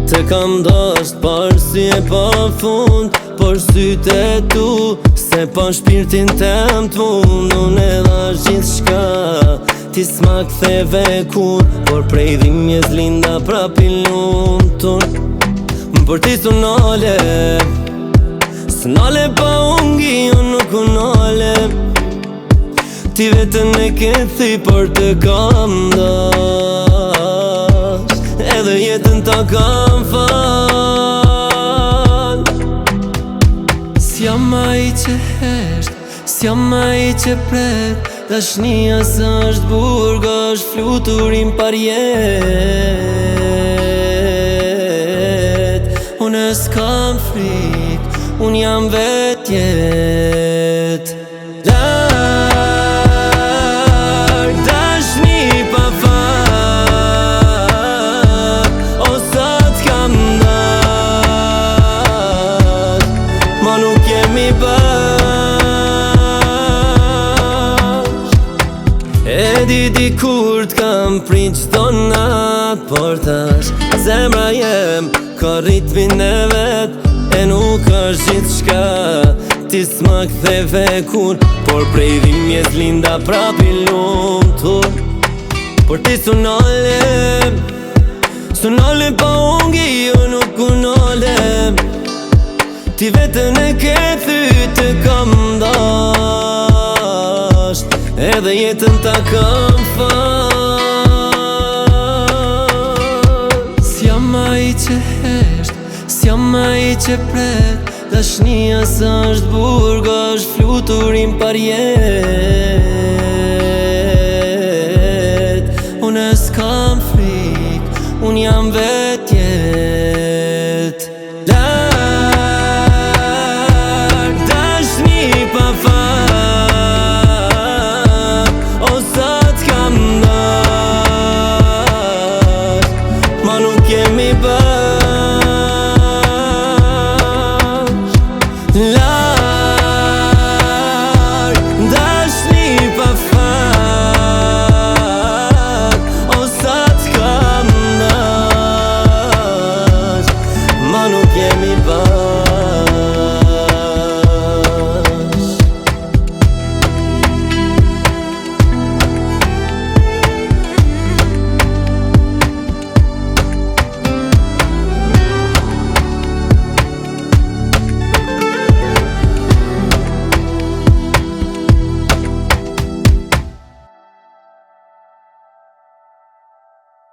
Te kam dasht par si e pa fund, por sytë e tu se pa shpirtin tem t'vun. Unë e dhash gjithë shka, ti s'ma ktheve kur, por prej dhimjes linda prapi lumtur. Por ti s'unale, s'nale pa ungi, unë nuk unale. Ti vetën e kethi, por të kam dash, edhe jetën ta kam fal. S'jam ai që hesht, s'jam ai që pret, dashnia s'është burg, është fluturim par jet. Unë s'kam frik, unë jam vet jet. Larg dashni pa fat, o sa t'kam dash, ma nuk jemi bashk. E di kur t'kam prit qdo nat, por tash zemra jem ka ritmin e vet, e nuk është gjithë shka, ti s'ma ktheve kur, por prej dhimjes linda prapi lumtur. Por ti s'unale, s'unale pa ungi, jo nuk unale. Ti vetën e kethi, të kam dasht, edhe jetën ta kam fal. S'jam ai që hesht, s'jam ai që pret, dashnia s'është burg, është fluturim par jet. Unë s'kam frik, unë jam vet